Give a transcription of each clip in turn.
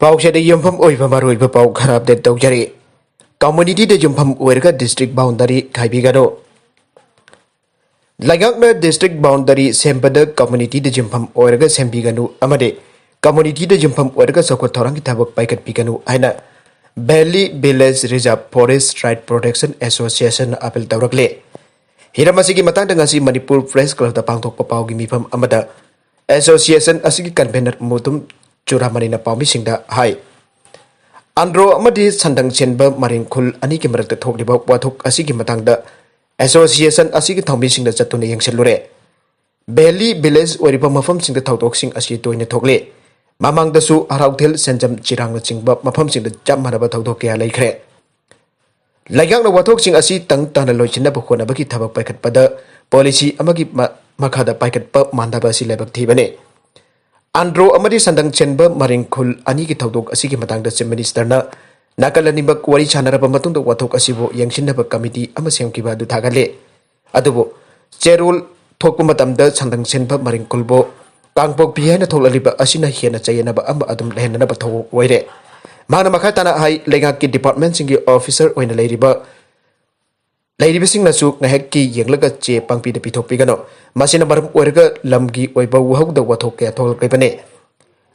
Paushada Yumpam Oiva Maruiva Pau Karab de Dogari. Community de Jumpam Uerga district boundary Kaibigado. Lagakna district boundary Sempada community de Jumpam Uerga Sembiganu Amade. Community de Jumpam Uerga Sokotorang Tabak Paikat Piganu Aina. Belly Village Reserve Forest Right Protection Association Apel Taurakle. Hiramasigi matangda ngasi Manipur Press Club da Pangthokpa Mifam Amada. Association asigi convener mutum Churamanina Paumisingda Hai Andro Amadi Sandang Chenba Marin Kul Aniki Marakta Tokliba Watuk Asiki Matangda Association Asiki Tomising the Zatuni Yang Selure Belly Village Weripa Mafam Sing the Tautoxing Asito in the Togle Mamang the Su Arautel Senjam Chirang Chingba Mafam Sing the Jamaraba Tautokia Lakre Lagang the Watoxing Asi Tang Tana Lochina Bukona Baki Tabak Packet Pada Policy Amagi Makada Packet Pub Mandabasi Lebak Tibane Andro Amadi Sandang Chenba Maring Kul Aniki Tautok Asiki Matangda Minister na Nakalanibak Wari Chanaraba Matung the Watok Asibo Yangshinaba Committee Amasyamkiba du Tagale Adubo Cherul Tokumatamda Sandang Chenba Maring Kulbo Kangpok Piana Tolaliba Asina Hiena Chayanaba Amba Adum Lehanaba Tawo Waire Mana Makatana Hai Legaki Department Singi Officer when the Lady Bissing Nasuk Naheki Yanglaka Che Pangpi the Pitok Pigano Masina Baram Werga Lamgi Weba Wahog the Watoke Tol Pepane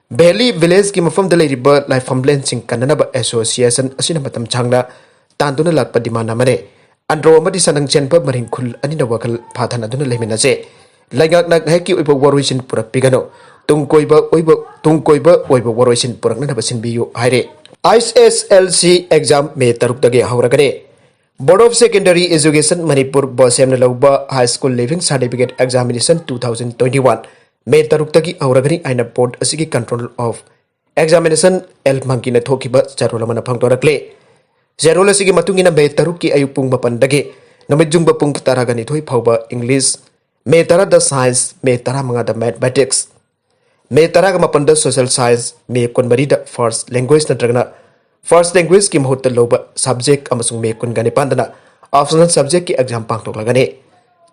Belly Village came from the Lady Bird Life from Lansing Kananaba Association Asinamatam Changna Tanduna Lakpa Dimana Mane Andro Madi Sanang Chenpa Marin Kul Anina Wakal Patana Duna Leminaze Lagak Naheki Weba Waroisin Purak Pigano Tungkoiba Weba Waroisin Purak Nanabasin Biu Hire ISSLC exam me Taruktage Hauragane Board of Secondary Education Manipur Bosem Lauba High School Living Certificate Examination 2021 May Taruktaki Auragani Aina Board Asiki Control of Examination El Mankina Tokiba Charolamana Pangtorakle Zerola Sigi Matungina May Taruki Ayupung Mapandage Namijumba Pung Taragani Toy Pauba English May Tarada Science May Taramanga Mathematics May Taragamapanda Social Science May Konbarida First Language Nadragana First language ki mahut loba subject amasung me kun gani pandana optional subject ki exam pangtok lagane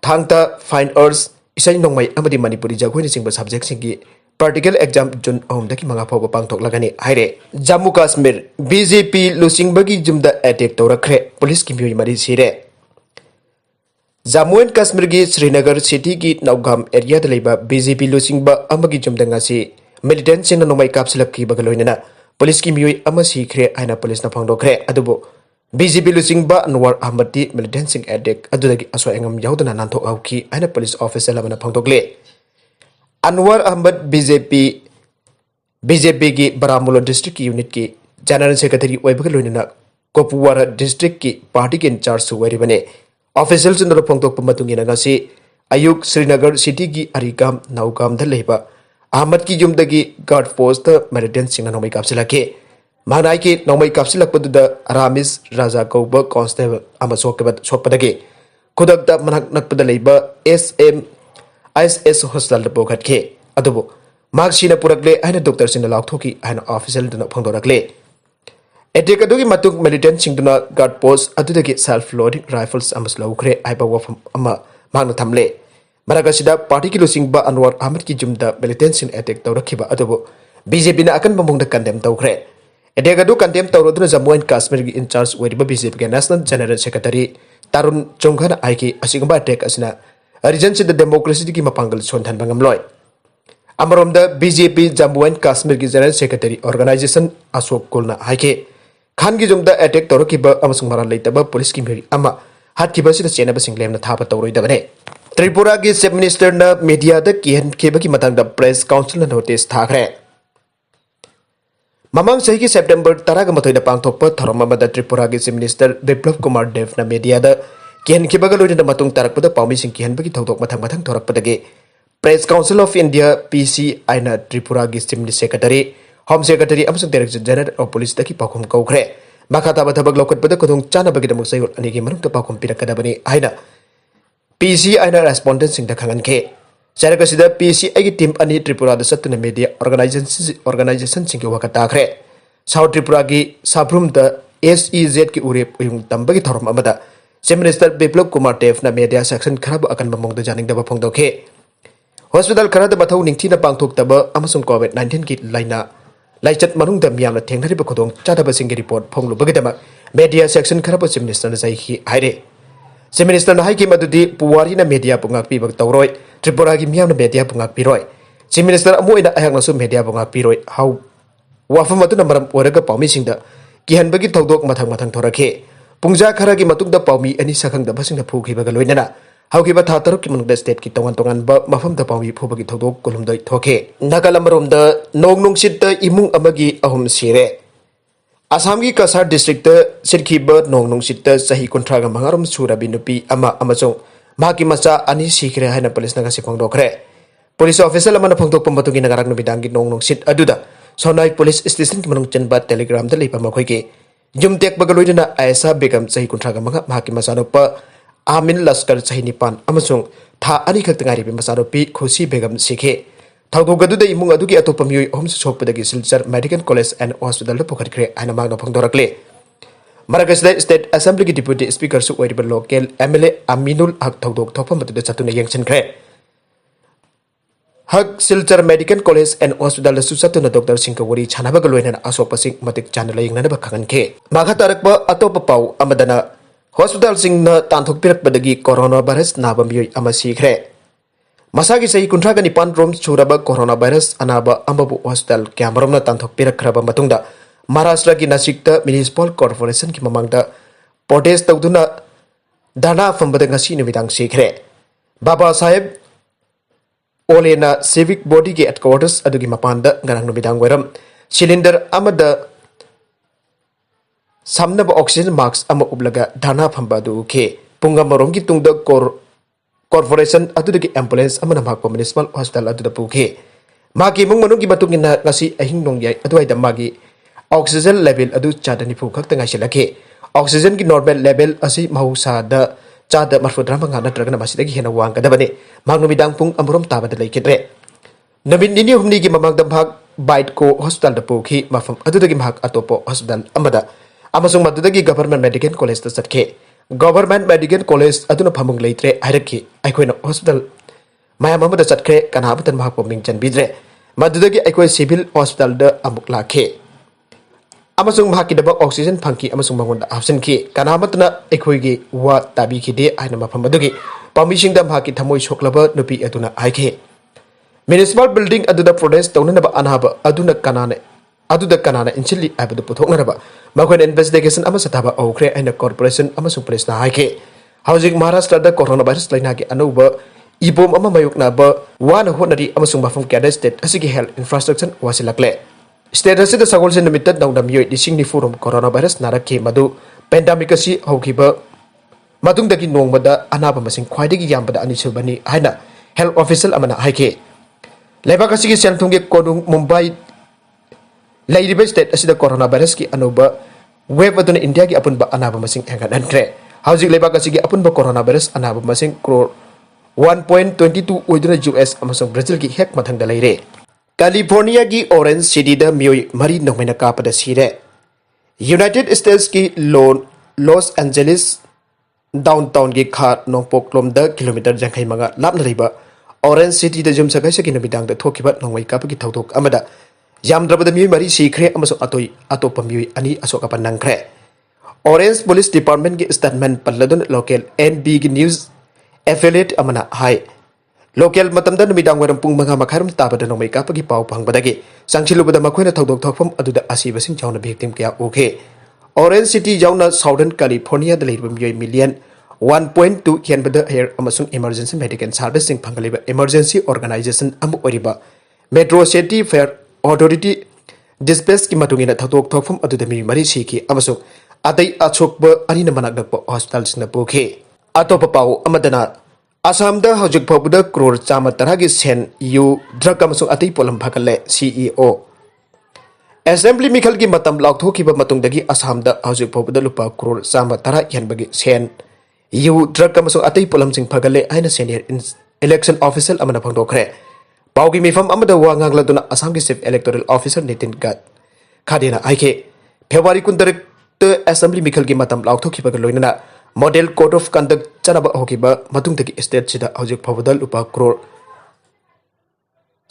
thangta fine arts isai nongmai amadi manipuri jagoi ni singba subject singi practical exam jun home daki manga phoba pangtok lagane haire Jammu Kashmir BJP losing bagi jumda attack torakre police ki Mioi mari sire Jammu and Kashmir gi Srinagar city ki Naugam area da leba BJP losing ba amagi jumda ngasi militant sin nongmai kapsilap ki bagaloinana Police ki Mioi ama Sikhre aina police na phangdokre adubo BJP losing ba Anwar Ahmadi militant sing adek adudagi aso engam yaudana nanthok auki aina police officer lamana phangdokle Anwar Ahmad BJP gi Baramulla district unit ki general secretary oibaga loinana Kopwara district ki party ki in charge su weribane officials in the phangdok pamatungina ngasi ayuk Srinagar city ki Arikam Naugam da leba Ahmad ki jumdagi guard post militant singna nomai kapsilake manai ki nomai kapsilak paduda Aramis Raja Kauba constable ama sokpadage khudakta manak nakpada leiba ISS hostel da bokhatke adubo magsina purakle aina doctor sina lakthoki aina official dana phangdorakle attack adugi matuk militant singduna guard post adudagi self loading rifles amas laukre aiba wafam ama magna thamle Maragasida party ki losing ba Anwar Ahmad ki jumda militant sin attack tawrakhiba adubo BJP na akan mamungda condemn tawkre attack adu condemn tawroduna Jammu and Kashmir ki in charge weriba BJP ki National General Secretary Tarun Chongkhana aiki asigamba attack asina region the democracy ki mapangal sonthan bangamloi Amaromda BJP Jammu and Kashmir ki General Secretary Organization Ashok Kulna aiki Khan ki jumda attack tawrakhiba amasung maran leitaba police ki meri ama hatkiba sina chenaba singlem na thapa tawroidabane Tripura ki Chief Minister na media da kihankhibag ki matangda Press Council na Notice Thakhre Mamang sahi ki September taraga mathoida pangthokpa thorom amada Tripura ki Chief Minister Biplab Kumar Dev na media da kihankhibag loina matung tarakpada Paumising kihankhibag ki thoktok mathang thorakpadage Press Council of India PC aina Tripura ki Chief Secretary Home Secretary amsung Director General of Police da ki pakhum kaukre makata bathabag lokatpada kodong chana bagi damuk sayur anigi manungta pakhum pirakadabani aina PC aina respondent sing da khangan ke Sarakasida PC agi team ani Tripura da satuna media organization sing ki wakata khre South Tripura ki Sabrum da SEZ ki urep uyung tambagi thorom amada Chief Minister Biplab Kumar Dev na media section kharab akan mamong da janing da phongdokhe Hospital kharada bathau ningthi na pangthok taba amasung COVID-19 ki laina लाइचत मनुंगदा मियामना थेंगनरिबा खुदोंग चादबसिंगी report फोंगलुबगदमा media section खरबो chief minister जाइखि हाइरे चीफ मिनिस्टर हाइकि मदुदि पुवारीना मीडिया पुंगाक पीबक तौरोय त्रिपुरा की मियामना मीडिया पुंगाक पीरोय चीफ मिनिस्टर अमोइना अयंगनसु मीडिया पुंगाक पीरोय हाउ वाफम अदुना मरम ओरगा पाउमीसिंगदा किहनबगी थौदोक मथंग मथंग थोरखे पुंजा खरगी मतुंगदा पाउमी अनि सखंगदबसिंगदा फुखिबगा लोइनना हौकिबा था तरुक की मनुंगदा स्टेट की तोंगन तोंगन ब मफमदा पाउमी फुबगी थौदोक कुलुमदoi थोखे नागालमरोमदा नोंगनुंगसित्ता इमुंग अमगी अहुम सिरे असम की कसार डिस्ट्रिक्ट सिरखीब नोंगनुंगसित्ता सही कुंथ्रागा मंगारम सुराबी नुपी अमा अमसोंग माकी मचा अनि सिखरे हाइना पुलिस नगासी फोंगदोखरे पुलिस ऑफिसर अमना फोंगदोकप मतुंगी नगारक नुबिदांगी नोंगनुंगसित अदुदा सोनाई पुलिस स्टेशन की मनुंग चनबा टेलीग्राम दा लेपा मखोइगे जुम टेकबगा लोइदना आयसा बेगम सही कुंथ्रागा मंगा माकी मचानुप आमिन लश्कर सही निपान अमसोंग था अनि खक्तंगारिबी मचानुपी खुशी बेगम सिखे थौदोगदुदा इमुंग अदुगी अतोप मियोइ अहुम सोकपदगी Silchar medical college and hospital पुखटख्रे आइना मांगना फोंगदोरक्ले मरकसदा स्टेट असेंबली की डिप्यूटी स्पीकर सु ओइरिबा लोकल एमएलए अमीनुल हक थौदोक थोफम मदुदा चतुना यंगसनख्रे हक Silchar medical college and hospital सुचतुना डॉक्टर सिंह वरी छानाबगा लोइना असोकपसिंग मतिक चाना लयंगनबा खगनखे माखा तारकबा अतोप पाउ अमदना हॉस्पिटल सिंह तांथोकपीरकपदगी कोरोना वायरस नाबा मियोइ अमा सिखरे मसागी सही कुंथ्रागा निपान रोम सुरबा कोरोना वायरस अनाबा अमबु हॉस्पिटल क्यामरोमना तांथोकपीरकखरबा मतुंगदा महाराष्ट्र की नासिकता म्युनिसिपल कॉर्पोरेशन की ममांगदा प्रोटेस्ट तौदुना धरना फंबदा ngasi नुमिदांग सिखरे बाबा साहेब ओलेना सिविक बॉडी के हेडक्वार्टर्स अदुगी मपानदा ngarang नुमिदांग वरम सिलिंडर अमदा सामनब ऑक्सीजन मास्क अमा उबलगा धरना फंबा दुखे पुंगा मरोम की तुंगदा कॉर्पोरेशन अदुदगी एम्बुलेंस अमना माकपा म्युनिसिपल हॉस्पिटल अदुदा पुखे माकी मुंग मनुगी मतुंगिना ngasi अहिंग नोंगयाय अदुवाइदा मागी ऑक्सीजन लेवल अदु चादा निफु खक्ता ngaisilake ऑक्सीजन की नॉर्मल लेवल असि mahusada चादा मरफुद्रा मंगा नत्रगना मसिदगी हेना वांगदबने मागनुमिदांग पुंग अमरोम ताबदा लेकिद्रे नबिन निनी हुमनी की ममांगदा भाग बाइट को हॉस्पिटल द पुखी मफम अदुदगी भाग अतोपो हॉस्पिटल अमदा अमसुंग मदुदगी गवर्नमेंट मेडिकल कॉलेज द चटखे गवर्नमेंट मेडिकल कॉलेज अदुना फमुंग लेत्रे आइरखी अखोइना हॉस्पिटल मायाम अमदा चटखे कनाबतन भाग पोमिंग चनबिद्रे मदुदगी अखोइ सिविल हॉस्पिटल द अमुक लाखे अमसुंग भाकिदब ऑक्सीजन फंकी अमसुंग मंगोंदा हापसनखी कनामतना अखोइगी वा ताबिखिदे आइना मफम अदुगी पामिसिंगदा भाकी थमोइ सोक्लब नुपी अदुना आइखे म्युनिसिपल बिल्डिंग अदुदा प्रोटेस्ट तौननब अनाब अदुदा कनाना इंसिली आबदु पुथोकनरब मखोइन इन्वेस्टिगेशन अमा सथाबा औख्रे आइना कॉर्पोरेशन अमसुंग पुलिसना हाइखे हौजिक महाराष्ट्रदा कोरोना वायरस लाइनागी अनौब इबोम अमा मायोकनाब वाना honorary अमसुंग मफम Kyada state असिगी health infrastructure वासिलक्ले state असिदा सगोलसे निमित्त नौना मियोइ लिसिंग निफुरम कोरोना वायरस नारखे मदु पेंडेमिक असि हौखिबा मदुंगदगी नोंगमदा अनाबा मसिंग ख्वाइदगी यामबदा अनिसुबनी हाइना हेल्थ ऑफिसर अमना हाइखे लेबाक असिगी सेंथुंगे कोनुंग मुंबई लाइरिबा स्टेट असिदा कोरोना वायरस की अनौबा वेब अदुना इंडिया की अपुनबा अनाबा मसिंग हेंगनख्रे हौजिक लेबाक असिगी अपुनबा कोरोना वायरस अनाबा मसिंग क्रोर 1.22 ओइदुना यूएस अमसुंग ब्राजील की हेक मथंगदा लेरे कैलिफोर्निया की ऑरेंज सिटी द मियोइ मरी नोंगमेना kappada sire यूनाइटेड स्टेट्स की लॉस एंजेलिस डाउनटाउन की खा नोंपोक्लोम द किलोमीटर जंखै मंगा लापनरिबा ऑरेंज सिटी द जुम सगाइसे की नबिदांग द थोखिबा नोंगमै कापगी थौदोक अमदा यामद्रबद मियोइ मरी सिखरे अमसो अतोइ अतोप मियोइ अनि असोकपा नंगख्रे ऑरेंज पुलिस डिपार्टमेंट की स्टेटमेंट पल्लदुन लोकल एनबी की न्यूज एफिलिएट अमना हाई लोकल मतमदा नुमिदांग वरम पुंग मंगा मखारम ताबदा नोंमै कापगी पाउ फंगबदगी सांचिलुबदा मखोइना थौदोक थोकफम अदुदा असिबसिंग जाउना भिक्टिम क्या ओखे ऑरेंज सिटी जाउना साउदर्न कैलिफोर्निया द लेबम मियोइ मिलियन 1.2 केनबदा हेयर अमसुंग इमरजेंसी मेडिकल सर्विसिंग फंगलिबा इमरजेंसी ऑर्गेनाइजेशन अमु ओरिबा metro city fire authority dispatch की मतुंगिना थौदोक थोकफम अदुदा मि मरी सिखी अमसुंग अतै अछोकबा अनिना मनाकदप हॉस्पिटल सिंह पोखे अतोप पाउ अमदना असम द हौजिक फाउबदा क्रोर चामा तरह सेन यू ड्रग अमसुंग अतै पोलम भागले सीईओ असेंबली मिखल की मतम लाउथोखिबा मतुंगदगी असम द हौजिक फाउबदा लुपा क्रोर चामा तरह यनबगी सेन यू ड्रग अमसुंग अतै पोलम सिंह भागले आइना सीनियर इलेक्शन ऑफिसर अमना फंगदोखरे पाउगी मिफम अमदा वा ngangladuna असम की चीफ इलेक्टोरल ऑफिसर नितिन गत खादेना आइके फेब्रुआरी 19 असेंबली मिखल की मतम लाउथोखिबा लोइना मॉडल कोड ऑफ कंडक्ट चनबा होकिबा मतुंगदगी स्टेट सिदा हौजिक फाउबदा लुपा क्रोर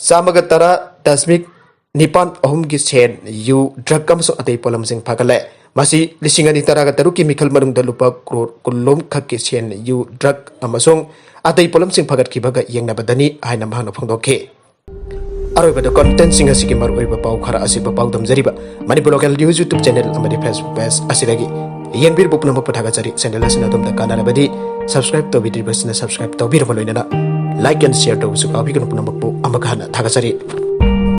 110.6 निपान अहुम की सेन यू ड्रग अमसुंग अतई पोलमसिंग फागले मसी लिसिंग अनि तरागा तरुक की मिखल मनुंग लुपा क्रोर कुल्लोम खक की सेन यू ड्रग अमसुंग अतई पोलमसिंग फागतखिबगा येंगनाबदनी हाइना महंगना फोंदोखे अरोबद कंटेंट सिंग असिगी मरुओइबा पाउ खरा असिबा पाउ दमजरिबा Manipur local news YouTube channel अमदि फेसबुक पेज असिदगी येंबिर बुपनम पथागचरी चैनल असिना तुमदा कानानबदी सब्सक्राइब तोबिदिबसिना सब्सक्राइब तोबिरबा लोइनाना लाइक एंड शेयर तोबसु काबिगन पुनमपु अमखाना थागचरी